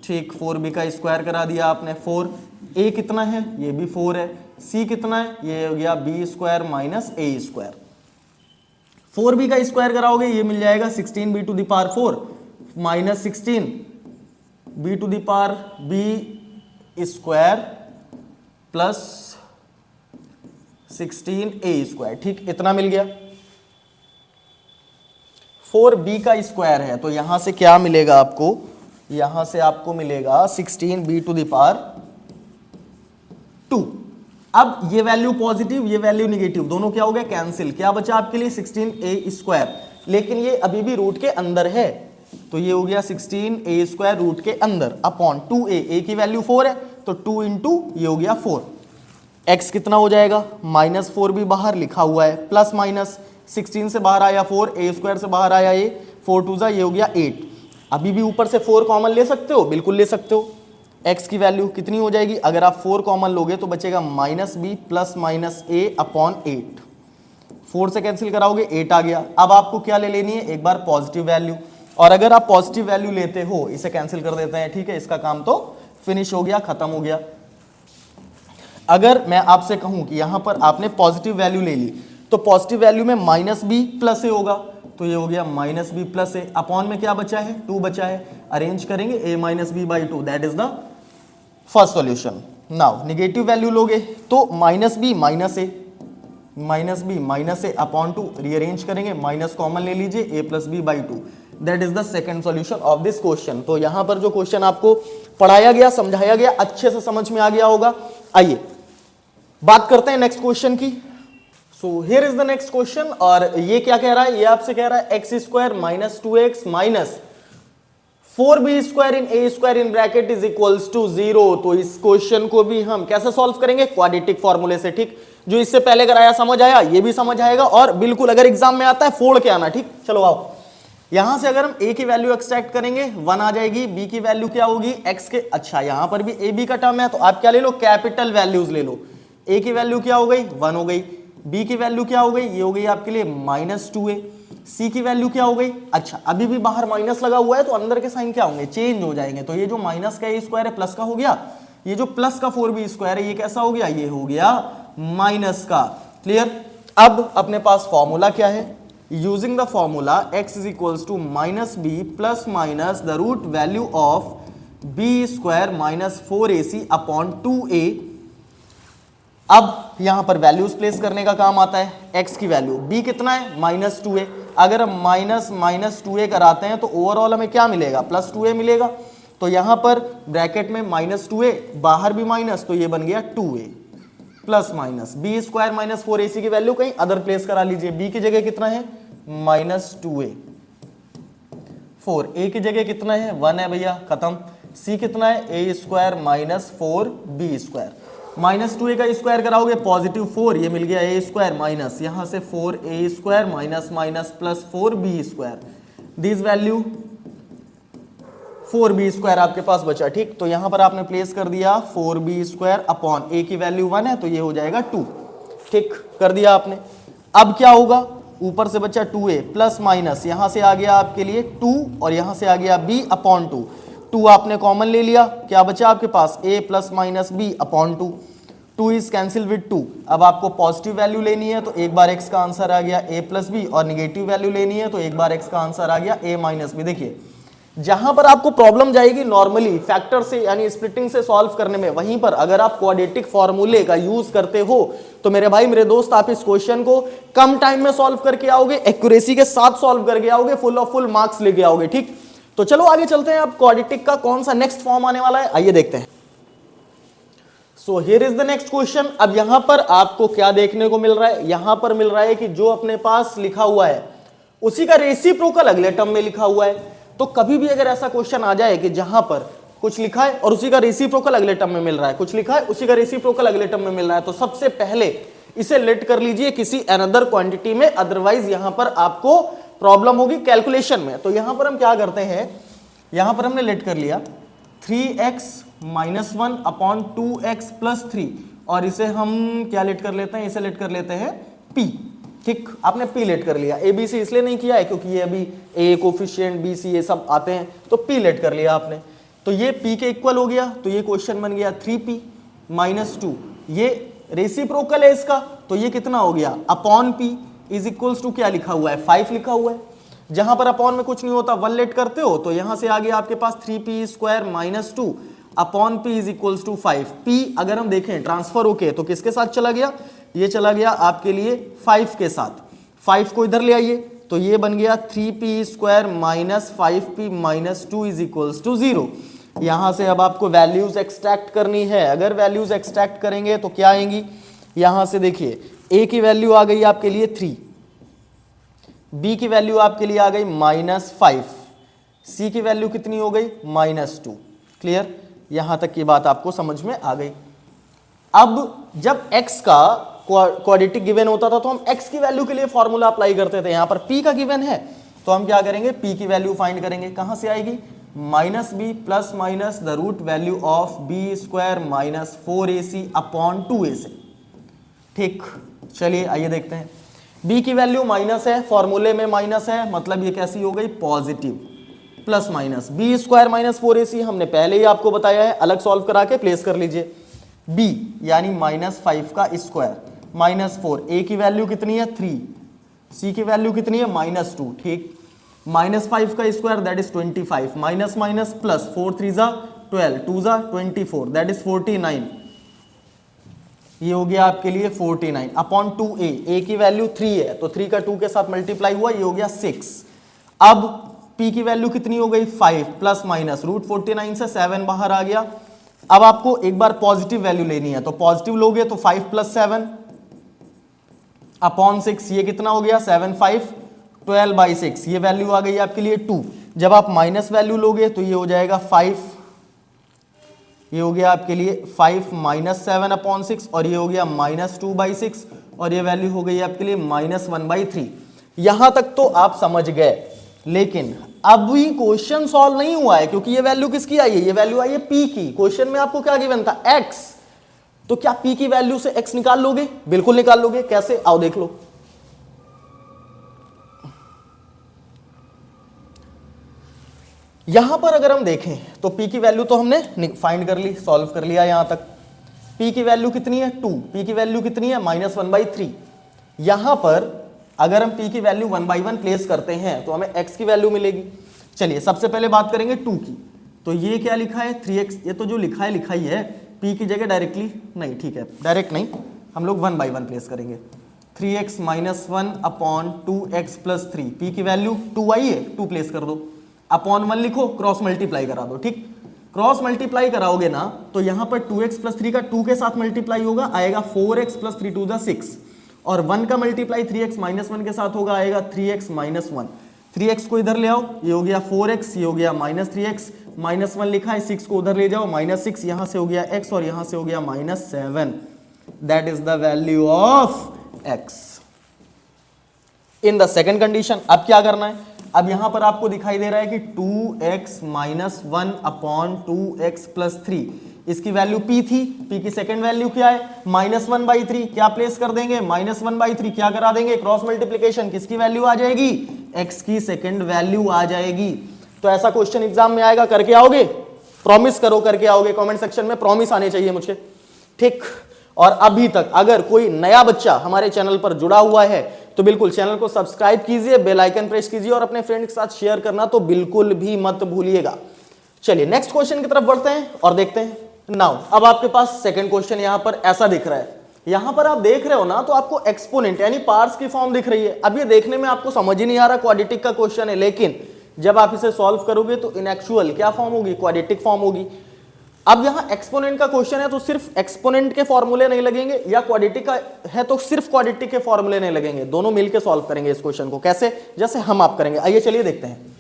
ठीक, 4b का स्क्वायर करा दिया आपने 4, a कितना है ये भी 4 है, c कितना है ये हो गया b² - a²। 4b का स्क्वायर कराओगे ये मिल जाएगा 16b to the power 4 - 16b to the power b² plus 16a²। ठीक, इतना मिल गया। 4b का स्क्वायर है तो यहां से क्या मिलेगा आपको, यहां से आपको मिलेगा 16b टू द पावर 2। अब ये वैल्यू पॉजिटिव, ये वैल्यू निगेटिव, दोनों क्या हो गया कैंसिल, क्या बचा आपके लिए 16a², लेकिन ये अभी भी रूट के अंदर है तो ये हो गया 16a² रूट के अंदर अपॉन 2a, a की वैल्यू 4 है तो 2 इंटू ये हो गया 4। x कितना हो जाएगा -4b बाहर लिखा हुआ है, प्लस माइनस 16 से बाहर आया 4, a² से बाहर आया a, 4 2 ये हो गया 8। अभी भी ऊपर से 4 कॉमन ले सकते हो, बिल्कुल ले सकते हो। x की वैल्यू कितनी हो जाएगी, अगर आप 4 कॉमन लोगे तो बचेगा -b plus minus a upon 8, 4 से कैंसिल कराओगे 8 आ गया। अब आपको क्या ले लेनी है, एक बार पॉजिटिव वैल्यू, और अगर आप पॉजिटिव वैल्यू लेते हो इसे कैंसिल कर देते हैं, ठीक है, इसका काम तो फिनिश हो गया, खत्म हो गया। अगर मैं आपसे कहूं कि यहां पर आपने पॉजिटिव वैल्यू ले ली तो पॉजिटिव वैल्यू में -b प्लस a होगा तो ये हो गया -b प्लस a, अपॉन में क्या बचा है 2 बचा है, अरेंज करेंगे a - b/2, that is the first solution. Now negative value लोगे तो -b - a अपॉन 2, रीअरेंज करेंगे, माइनस कॉमन ले लीजिए a + b/2, that is the second solution of this question. तो यहां पर जो क्वेश्चन आपको पढ़ाया गया, समझाया गया, अच्छे से समझ में आ गया होगा। आइए बात करते हैं नेक्स्ट क्वेश्चन की। So here is the next question, और ये क्या कह रहा है, ये आपसे कह रहा है x² - 2x minus 4b² in a² in bracket is equals to 0। तो इस क्वेश्चन को भी हम कैसे सॉल्व करेंगे, क्वाड्रेटिक फॉर्मूले से। ठीक, जो इससे पहले कराया समझ आया, ये भी समझ आएगा, और बिल्कुल अगर एग्जाम में आता है फोड़ के आना। ठीक, चलो आओ, यहां से अगर हम a की वैल्यू एक्सट्रैक्ट करेंगे 1 आ जाएगी, b की वैल्यू क्या होगी x के, अच्छा यहां पर भी a b का टर्म है तो आप क्या ले लो, कैपिटल वैल्यूज ले लो। ए की वैल्यू क्या हो गई 1 हो गई, बी की वैल्यू क्या हो गई, ये हो गई आपके लिए -2a, सी की वैल्यू क्या हो गई, अच्छा अभी भी बाहर माइनस लगा हुआ है तो अंदर के साइन क्या होंगे, चेंज हो जाएंगे। तो ये जो माइनस का ए स्क्वायर है प्लस का हो गया, ये जो प्लस का 4b स्क्वायर है ये कैसा हो गया, ये हो गया माइनस का। क्लियर। अब अपने पास फॉर्मूला क्या है, using the formula x is equals to -b plus minus the root value of b square minus 4ac upon 2a। अब यहां पर वैल्यूज प्लेस करने का काम आता है, x की वैल्यू b कितना है -2a, अगर हम -2a कराते हैं तो ओवरऑल हमें क्या मिलेगा, +2a मिलेगा। तो यहां पर ब्रैकेट में -2a, बाहर भी माइनस, तो ये बन गया 2a plus minus b square minus 4ac की वैल्यू कहीं अदर प्लेस करा लीजिए, b की जगह कितना है -2a, 4a की जगह कितना है 1 है भैया, खत्म। c कितना है a square minus 4b square, -2a का स्क्वायर कराओगे पॉजिटिव 4, ये मिल गया a स्क्वायर माइनस यहां से 4a square minus minus plus 4b square, this value 4b square आपके पास बचा। ठीक, तो यहां पर आपने प्लेस कर दिया 4b स्क्वायर अपॉन a की वैल्यू 1 है तो ये हो जाएगा 2। ठीक कर दिया आपने। अब क्या होगा, ऊपर से बचा 2a प्लस माइनस यहां से आ गया आपके लिए 2 और यहां से आ गया b अपॉन 2, 2 आपने कॉमन ले लिया, क्या बचा आपके पास a plus minus b upon 2, 2 is cancel with 2। अब आपको पॉजिटिव वैल्यू लेनी है तो एक बार x का आंसर आ गया a प्लस b, और निगेटिव वैल्यू लेनी है तो एक बार x का आंसर आ गया a माइनस b। देखिए जहां पर आपको प्रॉब्लम जाएगी नॉर्मली फैक्टर से यानी स्प्लिटिंग से सॉल्व करने में, वहीं पर अगर आप क्वाड्रेटिक फॉर्मूले का यूज करते हो तो मेरे भाई मेरे दोस्त आप इस क्वेश्चन को कम टाइम में सॉल्व करके आओगे, एक्यूरेसी के साथ सॉल्व करके आओगे, फुल ऑफ फुल मार्क्स लेके आओगे। ठीक, तो चलो आगे चलते हैं। अब क्वाड्रेटिक का कौन सा नेक्स्ट फॉर्म आने वाला है, आइए देखते हैं। So here is the next question. अब यहां पर आपको क्या देखने को मिल रहा है, यहां पर मिल रहा है कि जो अपने पास लिखा हुआ है उसी का रेसिप्रोकल अगले टर्म में लिखा हुआ है। तो कभी भी अगर ऐसा क्वेश्चन आ जाए कि जहां पर कुछ लिखा है और उसी का रेसिप्रोकल अगले टर्म में मिल रहा है, कुछ लिखा है उसी का रेसिप्रोकल अगले टर्म में मिल रहा है, तो सबसे पहले इसे लेट कर लीजिए किसी अनदर क्वांटिटी में, अदरवाइज यहां पर आपको प्रॉब्लम होगी कैलकुलेशन में। तो यहां पर हम क्या करते हैं, यहां पर हमने लेट कर लिया 3x minus 1 upon 2x plus 3, और इसे हम क्या लेट कर लेते हैं, इसे लेट कर लेते हैं p। ठीक, आपने p लेट कर लिया, a b c इसलिए नहीं किया है क्योंकि ये अभी a कोफिशिएंट b c ये सब आते हैं, तो p लेट कर लिया आपने। तो ये p के इक्वल हो गया, तो ये क्वेश्चन बन गया 3p माइनस 2, ये रेसिप्रोकल है इसका, तो ये कितना हो गया upon p is equals to क्या लिखा हुआ है 5 लिखा हुआ है। जहां पर अपॉन में कुछ नहीं होता 1 लेट करते हो तो यहां से आ गया आपके पास 3p square minus 2 upon p is equals to 5। p अगर हम देखें ट्रांसफर होके तो किसके साथ चला गया, ये चला गया आपके लिए 5 के साथ, 5 को इधर ले आइए तो ये बन गया 3p square minus 5p minus 2 is equals to 0। यहां से अब आपको वैल्यूज एक्सट्रैक्ट करनी है, अगर वैल्यूज एक्सट्रैक्ट करेंगे तो क्या आएंगी, यहां से देखिए a की वैल्यू आ गई आपके लिए 3, b की वैल्यू आपके लिए आ गई -5, c की वैल्यू कितनी हो गई -2। क्लियर, यहां तक की बात आपको समझ में आ गई। अब जब x का क्वाड्रेटिक गिवन होता था तो हम x की वैल्यू के लिए फॉर्मूला अप्लाई करते थे, यहां पर p का गिवन है तो हम क्या करेंगे, p की वैल्यू फाइंड करेंगे, कहां से आएगी -b plus minus the root value of b square minus 4ac upon 2a। ठीक, चलिए आइए देखते हैं। b की वैल्यू माइनस है, फॉर्मूले में माइनस है, मतलब ये कैसी हो गई positive, plus minus b square minus 4ac हमने पहले ही आपको बताया है, अलग सॉल्व करा के प्लेस कर लीजिए। b यानी -5 का स्क्वायर माइनस 4, a की वैल्यू कितनी है 3, c की वैल्यू कितनी है -2। ठीक, -5 का square that is 25, minus minus plus 4 3 जा 12, 2 जा 24 दैट इज 49, ये हो गया आपके लिए 49 अपॉन 2a, a की वैल्यू 3 है तो 3 का 2 के साथ मल्टीप्लाई हुआ, ये हो गया 6। अब p की वैल्यू कितनी हो गई 5 प्लस माइनस रूट 49 से 7 बाहर आ गया। अब आपको एक बार पॉजिटिव वैल्यू लेनी है तो पॉजिटिव लोगे तो 5 प्लस 7 अपॉन 6, ये कितना हो गया 7 5 12/6, ये वैल्यू आ गई आपके लिए 2। जब आप माइनस वैल्यू लोगे तो ये हो जाएगा 5, ये हो गया आपके लिए 5 माइनस 7 अपॉन 6, और ये हो गया -2/6, और ये वैल्यू हो गई आपके लिए -1/3। यहां तक तो आप समझ गए, लेकिन अभी क्वेश्चन सॉल्व नहीं हुआ है क्योंकि ये वैल्यू किसकी आई है, ये वैल्यू आई है p की। क्वेश्चन में आपको क्या गिवन था x, तो क्या p की वैल्यू से x निकाल लोगे? बिल्कुल निकाल लोगे। कैसे? आओ देख लो। यहां पर अगर हम देखें तो p की वैल्यू तो हमने फाइंड कर ली, सॉल्व कर लिया यहां तक। p की वैल्यू कितनी है? 2। p की वैल्यू कितनी है? -1/3। यहां पर अगर हम p की वैल्यू 1/1 प्लेस करते हैं तो हमें x की वैल्यू मिलेगी। चलिए सबसे पहले बात करेंगे 2 की। तो ये क्या लिखा है? 3x। ये तो जो लिखा है लिखा ही है, p की जगह डायरेक्टली नहीं, ठीक है डायरेक्ट नहीं, हम लोग 1/1 प्लेस करेंगे। 3x - 1/2x + 3। p की वैल्यू 2 आई है, 2 प्लेस कर दो, अपॉन 1 लिखो, क्रॉस मल्टीप्लाई करा दो। ठीक, क्रॉस मल्टीप्लाई कराओगे ना तो यहां पर 2x + 3 का 2 के साथ मल्टीप्लाई होगा, आएगा 4x + 3 × 6, और 1 का मल्टीप्लाई 3x - 1 के साथ होगा, आएगा 3x - 1। 3x को इधर ले आओ, ये हो गया 4x, ये हो गया -3x, -1 लिखा है, 6 को उधर ले जाओ, -6, यहां से हो गया x और यहां से हो गया -7। That is the value of x in the second condition. अब क्या करना है? अब यहां पर आपको दिखाई दे रहा है कि 2x - 1/2x + 3, इसकी वैल्यू p थी, p की सेकंड वैल्यू क्या है? -1/3। क्या प्लेस कर देंगे? -1/3। क्या करा देंगे? Cross multiplication. किसकी वैल्यू आ जाएगी? x की सेकंड वैल्यू आ जाएगी। तो ऐसा क्वेश्चन एग्जाम में आएगा, करके आओगे? प्रॉमिस करो करके आओगे, कमेंट सेक्शन में प्रॉमिस आने चाहिए मुझे। ठीक, और अभी तक अगर कोई नया बच्चा हमारे चैनल पर जुड़ा हुआ है तो बिल्कुल चैनल को सब्सक्राइब कीजिए, बेल आइकन प्रेस कीजिए और अपने फ्रेंड के साथ शेयर करना तो बिल्कुल भी मत भूलिएगा। चलिए नेक्स्ट क्वेश्चन की तरफ बढ़ते हैं और देखते हैं। नाउ अब आपके पास सेकंड क्वेश्चन यहां पर ऐसा दिख रहा है, यहां पर आप देख रहे हो ना, तो आपको एक्सपोनेंट यानी पार्ट्स की फॉर्म दिख रही है। अब ये देखने में आपको समझ ही नहीं आ रहा क्वाड्रेटिक का क्वेश्चन है, लेकिन जब आप इसे सॉल्व करोगे तो इन एक्चुअल क्या फॉर्म होगी? क्वाड्रेटिक फॉर्म होगी। अब यहां एक्सपोनेंट का क्वेश्चन है तो सिर्फ एक्सपोनेंट के फॉर्मूले नहीं लगेंगे, या क्वाड्रेटिक का है तो सिर्फ क्वाड्रेटिक के फॉर्मूले नहीं लगेंगे, दोनों मिलकर सॉल्व करेंगे इस क्वेश्चन को। कैसे? जैसे हम आप करेंगे, आइए चलिए देखते हैं।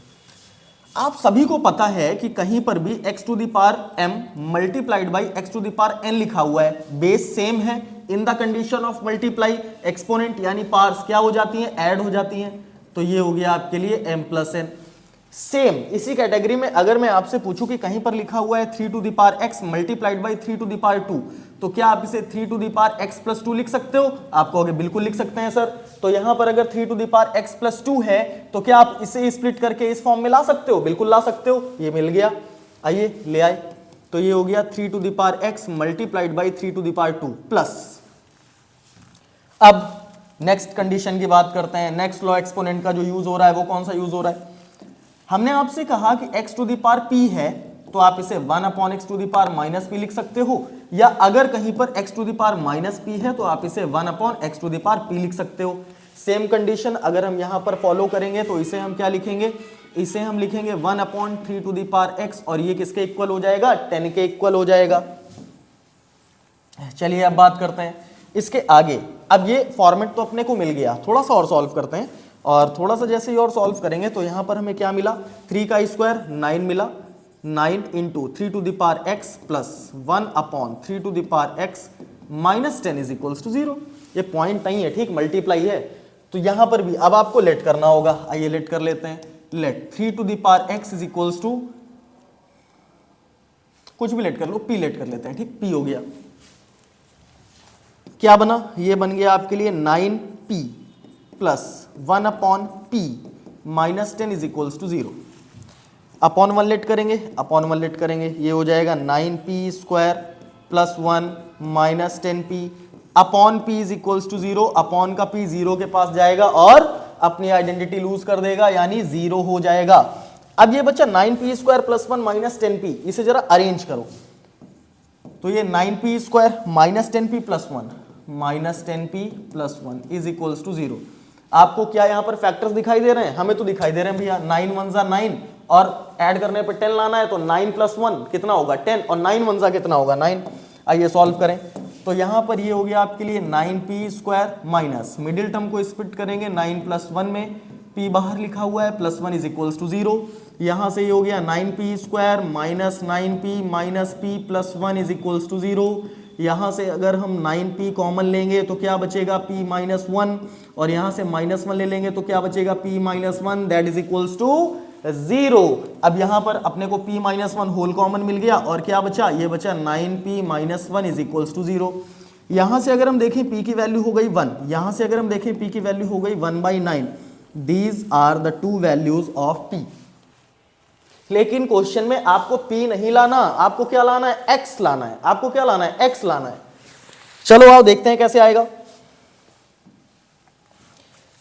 आप सभी को पता है कि कहीं पर भी x⁴m मल्टीप्लाइड बाई x⁴n लिखा हुआ है, बेस सेम है। In the condition of multiply exponent यानी पार्ट्स क्या हो जाती हैं? ऐड हो जाती हैं। तो ये हो गया आपके लिए m + n। सेम इसी कैटेगरी में अगर मैं आपसे पूछूं कि कहीं पर लिखा हुआ है 3x मल्टीप्लाइड बाई 3⁵, तो क्या आप इसे 3x + 2 लिख सकते हो? आप कहोगे बिल्कुल लिख सकते हैं सर। तो यहां पर अगर 3x + 2 है तो क्या आप इसे स्प्लिट करके इस फॉर्म में ला सकते हो? बिल्कुल ला सकते हो। ये मिल गया, आइए ले आए। तो ये हो गया 3x मल्टीप्लाइड बाई 3⁵ प्लस। अब नेक्स्ट कंडीशन की बात करते हैं। नेक्स्ट लॉ एक्सपोनेंट का जो यूज हो रहा है वो कौन सा यूज हो रहा है? हमने आपसे कहा कि x⁴p है तो आप इसे 1/x⁻p लिख सकते हो, या अगर कहीं पर x⁻p है तो आप इसे 1/x⁻p लिख सकते हो। सेम कंडीशन अगर हम यहां पर फॉलो करेंगे तो इसे हम क्या लिखेंगे? इसे हम लिखेंगे 1/3x, और ये किसके इक्वल हो जाएगा? 10 के इक्वल हो जाएगा। चलिए अब बात करते हैं इसके आगे। अब ये फॉर्मेट तो अपने को मिल गया, थोड़ा सा और सॉल्व करते हैं, और थोड़ा सा जैसे ही और सॉल्व करेंगे तो यहां पर हमें क्या मिला? 3 का स्क्वायर 9 मिला, 9 × 3⁵x + 1/3⁵x - 10 = 0। ये पॉइंट नहीं है, ठीक, मल्टीप्लाई है। तो यहां पर भी अब आपको लेट करना होगा। आइए लेट कर लेते हैं। लेट 3⁵x = कुछ भी लेट कर लो, p लेट कर लेते हैं, ठीक, p हो गया। क्या बना? ये बन गया आपके लिए 9p + 1/p - 10 = 0। अपॉन 1 लेट करेंगे, अपॉन 1 लेट करेंगे, ये हो जाएगा 9p² + 1 - 10p upon p = 0। Upon का p 0 के पास जाएगा और अपनी आइडेंटिटी लूज कर देगा, यानी 0 हो जाएगा। अब ये बच्चा 9p² + 1 - 10p, इसे जरा अरेंज करो। तो ये 9p² - 10p + 1 - 10p + 1 = 0। आपको क्या यहां पर फैक्टर्स दिखाई दे रहे हैं? हमें तो दिखाई दे रहे हैं भैया। 9 × 1 = 9 और ऐड करने पे 10 लाना है, तो 9 + 1 कितना होगा? 10, और 9 × 1 = कितना होगा? 9। आइए सॉल्व करें। तो यहां पर ये हो गया आपके लिए 9p² माइनस मिडिल टर्म को स्प्लिट करेंगे 9 + 1 में, p बाहर लिखा हुआ है, +1 = 0। यहां से ये हो गया 9p² - 9p - p + 1 = 0। यहां से अगर हम 9p कॉमन लेंगे तो क्या बचेगा? p - 1, और यहां से -1 ले लेंगे तो क्या बचेगा? p - 1, that is equals to 0। अब यहां पर अपने को p minus one whole common मिल गया और क्या बचा, ये बचा 9p minus one is equals to 0। यहां से अगर हम देखें p की वैल्यू हो गई 1, यहां से अगर हम देखें p की वैल्यू हो गई 1/9। These are the two values of p। लेकिन क्वेश्चन में आपको p नहीं लाना, आपको क्या लाना है, x लाना है। आपको क्या लाना है, x लाना है। चलो आओ देखते हैं कैसे आएगा।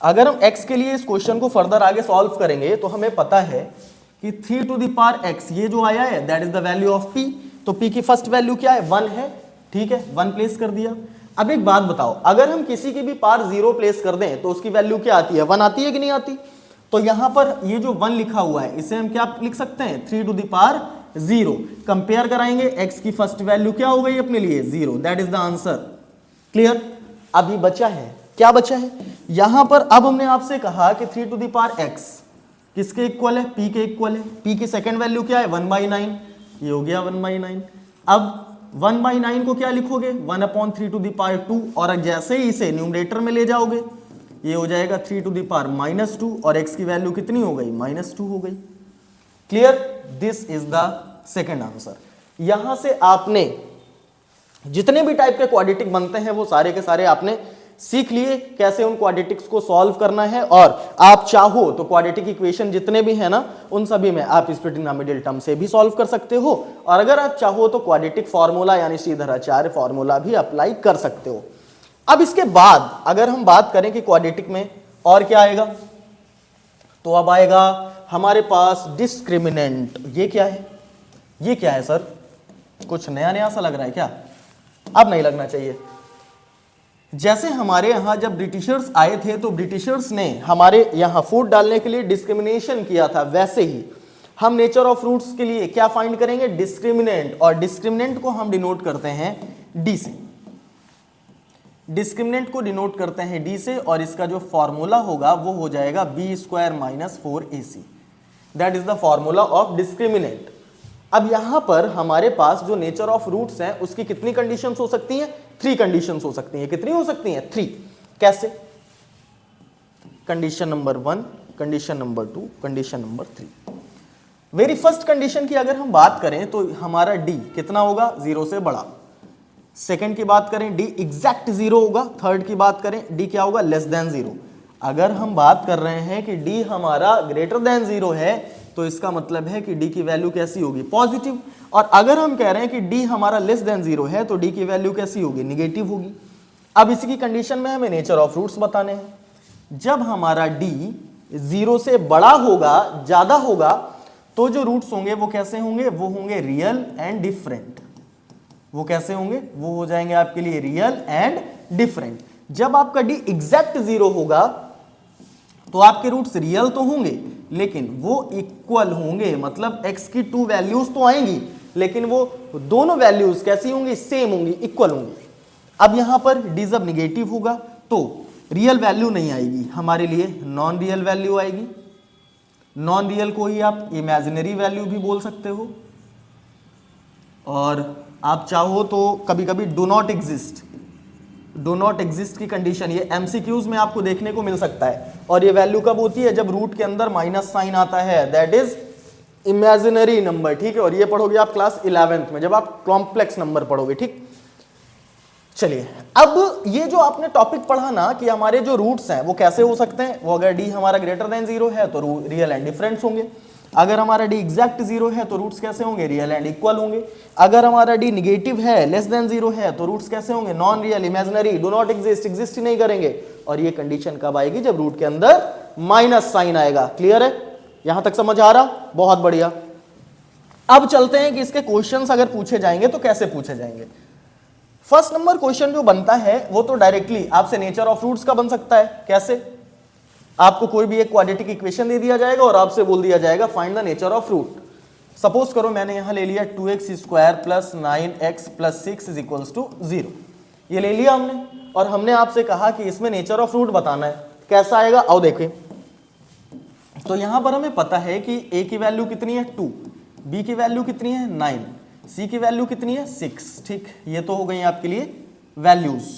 अगर हम x के लिए इस क्वेश्चन को फर्दर आगे सॉल्व करेंगे तो हमें पता है कि 3 टू द पावर x ये जो आया है that is the value of p। तो p की फर्स्ट वैल्यू क्या है, 1 है, ठीक है, 1 प्लेस कर दिया। अब एक बात बताओ, अगर हम किसी की भी पावर 0 प्लेस कर दें तो उसकी वैल्यू क्या आती है, 1 आती है कि नहीं आती। तो यहां पर ये जो 1 लिखा हुआ है इसे हम क्या लिख सकते हैं, 3 टू द पावर 0। कंपेयर कराएंगे, x की फर्स्ट वैल्यू क्या हो गई अपने लिए, 0। That is the answer. Clear. अभी बचा है, क्या बचा है यहां पर, अब हमने आपसे कहा कि 3 टू द पावर x किसके इक्वल है, p के इक्वल है। p की सेकंड वैल्यू क्या है, 1/9, ये हो गया 1/9। अब 1/9 को क्या लिखोगे, 1/3 टू द पावर 2, और जैसे ही इसे न्यूमरेटर में ले जाओगे ये हो जाएगा 3 टू द पावर -2, और x की वैल्यू कितनी हो गई, -2 हो गई। Clear. This is the second answer. यहां से आपने जितने भी टाइप के क्वाड्रेटिक बनते हैं वो सारे के सारे आपने सीख लिए कैसे उन क्वाड्रेटिक्स को सॉल्व करना है। और आप चाहो तो क्वाड्रेटिक इक्वेशन जितने भी है ना उन सभी में आप इस ट्रिग्नोमेट्रिक टर्म से भी सॉल्व कर सकते हो, और अगर आप चाहो तो क्वाड्रेटिक फार्मूला यानी श्रीधराचार्य फार्मूला भी अप्लाई कर सकते हो। अब इसके बाद अगर हम बात करें कि क्वाड्रेटिक में और क्या आएगा, तो अब आएगा हमारे पास डिस्क्रिमिनेंट। ये क्या है, ये क्या है सर, कुछ नया नया सा लग रहा है क्या, अब नहीं लगना चाहिए। जैसे हमारे यहां जब ब्रिटिशर्स आए थे तो ब्रिटिशर्स ने हमारे यहां फूड डालने के लिए डिस्क्रिमिनेशन किया था, वैसे ही हम नेचर ऑफ फ्रूट्स के लिए क्या फाइंड करेंगे, डिस्क्रिमिनेंट। और डिस्क्रिमिनेंट को हम डिनोट करते हैं डी से, डिस्क्रिमिनेंट को डिनोट करते हैं डी से, और इसका जो फॉर्मूला होगा वो हो जाएगा b² - 4ac। That is the formula of discriminant. अब यहां पर हमारे पास जो नेचर ऑफ रूट्स हैं उसकी कितनी कंडीशंस हो सकती हैं, 3 कंडीशंस हो सकती हैं। कितनी हो सकती हैं, 3। कैसे, condition number 1, condition number 2, condition number 3। Very first condition की अगर हम बात करें तो हमारा d कितना होगा, 0 से बड़ा। सेकंड की बात करें d एग्जैक्ट 0 होगा। थर्ड की बात करें d क्या होगा, लेस देन 0। अगर हम बात कर रहे हैं कि d हमारा ग्रेटर देन 0 है तो इसका मतलब है कि d की वैल्यू कैसी होगी, पॉजिटिव। और अगर हम कह रहे हैं कि d हमारा लेस देन 0 है तो d की वैल्यू कैसी होगी, निगेटिव होगी। अब इसी की कंडीशन में हमें नेचर ऑफ रूट्स बताने हैं। जब हमारा d 0 से बड़ा होगा, ज्यादा होगा, तो जो रूट्स होंगे वो कैसे होंगे, वो होंगे रियल एंड डिफरेंट। वो कैसे होंगे, वो हो जाएंगे आपके लिए रियल एंड डिफरेंट। जब आपका d एग्जैक्ट 0 होगा तो आपके रूट्स रियल तो होंगे लेकिन वो इक्वल होंगे, मतलब x की 2 वैल्यूज तो आएंगी लेकिन वो दोनों वैल्यूज कैसी होंगी, सेम होंगी, इक्वल होंगी। अब यहां पर d जब निगेटिव होगा तो रियल वैल्यू नहीं आएगी, हमारे लिए नॉन रियल वैल्यू आएगी। नॉन रियल को ही आप इमेजिनरी वैल्यू भी बोल सकते हो, और आप चाहो तो कभी कभी do not exist, do not exist की कंडीशन ये एमसीक्यूज में आपको देखने को मिल सकता है। और ये वैल्यू कब होती है, जब रूट के अंदर माइनस साइन आता है, दैट इज इमेजिनरी नंबर। ठीक है, और ये पढ़ोगे आप क्लास 11th में जब आप कॉम्प्लेक्स नंबर पढ़ोगे। ठीक, चलिए अब ये जो आपने टॉपिक पढ़ा ना कि हमारे जो रूट्स हैं वो कैसे हो सकते हैं, वो अगर d हमारा ग्रेटर देन 0 है तो रियल एंड डिफरेंस होंगे। अगर हमारा d एग्जैक्ट 0 है तो रूट्स कैसे होंगे, रियल एंड इक्वल होंगे। अगर हमारा d निगेटिव है, लेस देन 0 है, तो रूट्स कैसे होंगे, non real, imaginary, do not exist, exist ही नहीं करेंगे। और ये कंडीशन कब आएगी, जब रूट के अंदर माइनस साइन आएगा। क्लियर है, यहां तक समझ आ रहा, बहुत बढ़िया। अब चलते हैं कि इसके क्वेश्चंस अगर पूछे जाएंगे तो कैसे पूछे जाएंगे। फर्स्ट नंबर क्वेश्चन जो बनता है वो तो डायरेक्टली आपसे नेचर ऑफ रूट्स का बन सकता है। कैसे, आपको कोई भी एक क्वाड्रेटिक इक्वेशन दे दिया जाएगा और आपसे बोल दिया जाएगा find the nature of root. Suppose करो मैंने यहां ले लिया 2x² + 9x + 6 = 0, ये ले लिया हमने, और हमने आपसे कहा कि इसमें नेचर ऑफ रूट बताना है। कैसा आएगा, आओ देखें। तो यहां पर हमें पता है कि a की वैल्यू कितनी है 2, b की वैल्यू कितनी है 9, c की वैल्यू कितनी है 6। ठीक, ये तो हो गई आपके लिए वैल्यूज।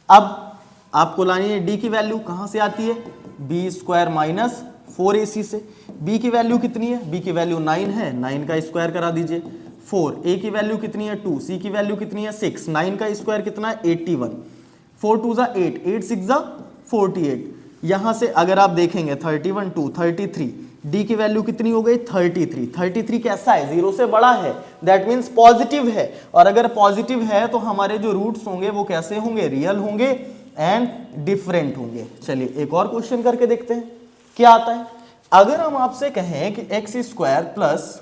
अब आपको लानी है d की वैल्यू, कहां से आती है, b² - 4ac से। b की वैल्यू कितनी है, b की वैल्यू 9 है, 9 का स्क्वायर करा दीजिए। 4, a की वैल्यू कितनी है 2, c की वैल्यू कितनी है 6, 9 का स्क्वायर कितना है 81, 4 2 ज़ा 8, 8 6 ज़ा 48। यहां से अगर आप देखेंगे 31 2 33, d की वैल्यू कितनी हो गई 33। 33 कैसा है, 0 से बड़ा है, दैट मीन्स पॉजिटिव है। और अगर पॉजिटिव है तो हमारे जो रूट्स होंगे वो कैसे होंगे, रियल होंगे एंड डिफरेंट होंगे। चलिए एक और क्वेश्चन करके देखते हैं क्या आता है। अगर हम आपसे कहें कि x square plus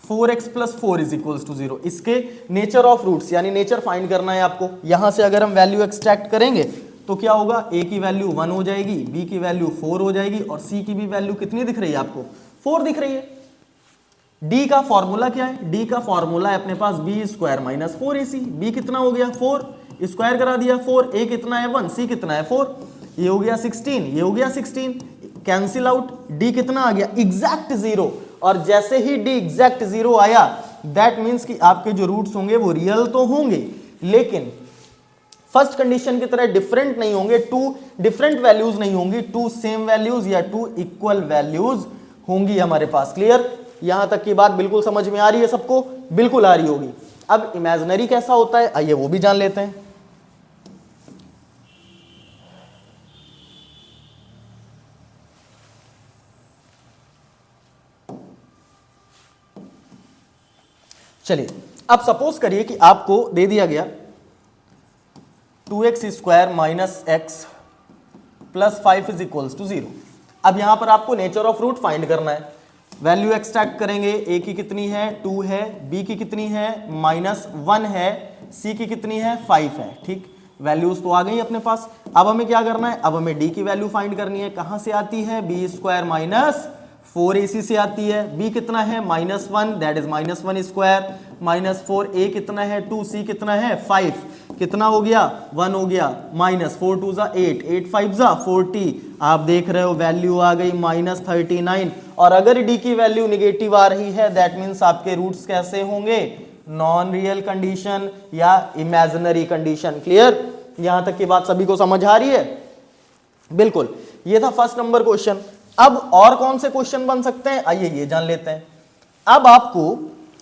4x plus 4 is equals to 0, इसके नेचर ऑफ रूट्स यानी नेचर फाइंड करना है आपको। यहां से अगर हम वैल्यू एक्सट्रैक्ट करेंगे तो क्या होगा, a की वैल्यू 1 हो जाएगी, b की वैल्यू 4 हो जाएगी और c की भी वैल्यू कितनी दिख रही है आपको, 4 दिख रही है। d का फॉर्मूला क्या है, d का फॉर्मूला है अपने पास b square minus 4ac। b कितना हो गया 4, स्क्वायर करा दिया 4, a कितना है 1, c कितना है 4, ये हो गया 16, ये हो गया 16, कैंसिल आउट, d कितना आ गया एग्जैक्ट 0। और जैसे ही d एग्जैक्ट 0 आया दैट मीन्स कि आपके जो रूट्स होंगे वो रियल तो होंगे लेकिन फर्स्ट कंडीशन की तरह डिफरेंट नहीं होंगे, टू डिफरेंट वैल्यूज नहीं होंगी, टू सेम वैल्यूज या टू इक्वल वैल्यूज होंगी हमारे पास। क्लियर, यहां तक की बात बिल्कुल समझ में आ रही है सबको, बिल्कुल आ रही होगी। अब इमेजिनरी कैसा होता है आइए वो भी जान लेते हैं। चलिए अब सपोज करिए कि आपको दे दिया गया 2x square minus x plus 5 is equals to 0। अब यहां पर आपको नेचर ऑफ रूट फाइंड करना है। वैल्यू एक्सट्रैक्ट करेंगे, a की कितनी है 2 है, b की कितनी है -1 है, c की कितनी है 5 है। ठीक, वैल्यूज तो आ गई अपने पास। अब हमें क्या करना है, अब हमें d की वैल्यू फाइंड करनी है। कहां से आती है, b स्क्वायर माइनस 4ac से आती है। b कितना है -1 दैट इज -1 स्क्वायर -4, a कितना है 2, c कितना है 5, कितना हो गया 1 हो गया, -4 2 ज़ा 8, 8 5 ज़ा 40। आप देख रहे हो वैल्यू आ गई -39। और अगर d की वैल्यू निगेटिव आ रही है दैट मीन्स आपके रूट्स कैसे होंगे, नॉन रियल कंडीशन या इमेजिनरी कंडीशन। क्लियर, यहां तक की बात सभी को समझ आ रही है, बिल्कुल। ये था फर्स्ट नंबर क्वेश्चन। अब और कौन से क्वेश्चन बन सकते हैं आइए ये जान लेते हैं। अब आपको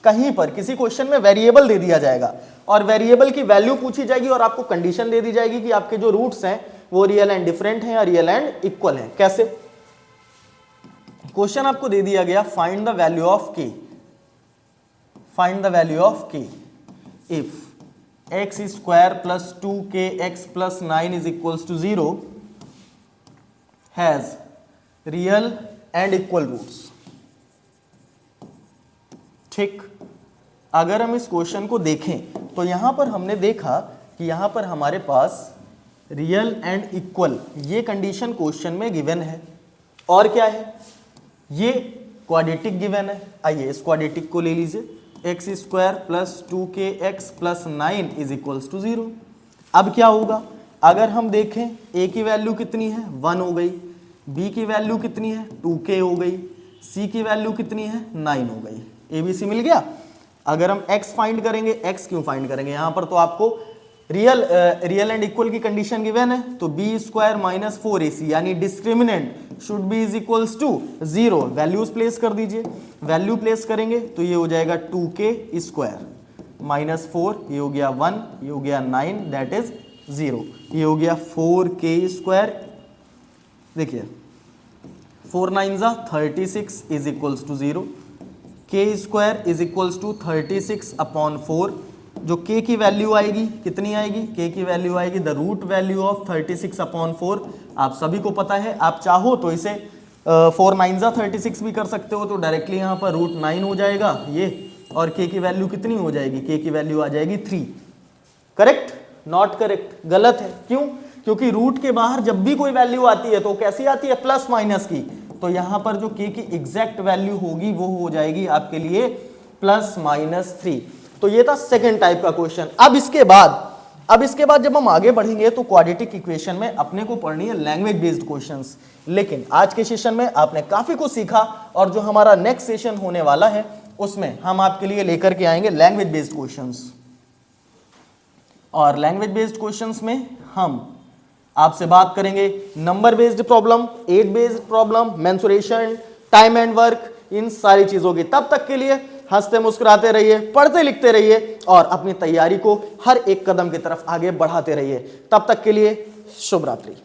कहीं पर किसी क्वेश्चन में वेरिएबल दे दिया जाएगा और वेरिएबल की वैल्यू पूछी जाएगी और आपको कंडीशन दे दी जाएगी कि आपके जो रूट्स हैं वो रियल एंड डिफरेंट हैं या रियल एंड इक्वल हैं। कैसे, क्वेश्चन आपको दे दिया गया find the value of k, find the value of k if x square plus 2kx plus 9 is equals to 0 has real and equal roots. ठीक, अगर हम इस क्वेश्चन को देखें तो यहां पर हमने देखा कि यहां पर हमारे पास रियल एंड इक्वल ये कंडीशन क्वेश्चन में गिवन है। और क्या है, ये क्वाड्रेटिक गिवन है। आइए इस क्वाड्रेटिक को ले लीजिए, x square plus 2kx plus 9 is equals to 0। अब क्या होगा, अगर हम देखें a की वैल्यू कितनी है 1 हो गई, b की वैल्यू कितनी है 2k हो गई, c की वैल्यू कितनी है 9 हो गई, ABC मिल गया। अगर हम x फाइंड करेंगे, x क्यों फाइंड करेंगे, यहां पर तो आपको रियल एंड इक्वल की कंडीशन गिवन है, तो b स्क्वायर माइनस 4ac यानी discriminant should be is equals to 0। Values place कर दीजिए, वैल्यू प्लेस करेंगे तो ये हो जाएगा 2k स्क्वायर माइनस 4, ये हो गया 1, ये हो गया 9 दैट इज 0, ये हो गया 4k स्क्वायर। देखिए 4 9 ज़ा 36 is equals to 0, k square is equals to 36 upon 4। जो k की वैल्यू आएगी कितनी आएगी, k की वैल्यू आएगी the root value of 36 upon 4। आप सभी को पता है, आप चाहो तो इसे 4 9 ज़ा 36 भी कर सकते हो, तो डायरेक्टली यहाँ पर रूट 9 हो जाएगा ये, और k की वैल्यू कितनी हो जाएगी, k की वैल्यू आ जाएगी 3। करेक्ट, नॉट करेक्ट, गलत है। क्यों, क्योंकि रूट के बाहर जब भी कोई वैल्यू आती है तो कैसी आती है, प्लस माइनस की। तो यहां पर जो k की एग्जैक्ट वैल्यू होगी वो हो जाएगी आपके लिए +-3। तो ये था सेकंड टाइप का क्वेश्चन। अब इसके बाद जब हम आगे बढ़ेंगे तो क्वाड्रेटिक इक्वेशन में अपने को पढ़नी है लैंग्वेज बेस्ड क्वेश्चंस। लेकिन आज के सेशन में आपने काफी कुछ सीखा और जो हमारा नेक्स्ट सेशन होने वाला है उसमें हम आपके लिए लेकर के आएंगे लैंग्वेज बेस्ड क्वेश्चंस। और लैंग्वेज बेस्ड क्वेश्चंस में हम आपसे बात करेंगे number based problem, age based problem, mensuration, time and work, इन सारी चीजों की। तब तक के लिए हंसते मुस्कुराते रहिए, पढ़ते लिखते रहिए और अपनी तैयारी को हर एक कदम की तरफ आगे बढ़ाते रहिए। तब तक के लिए शुभ रात्रि।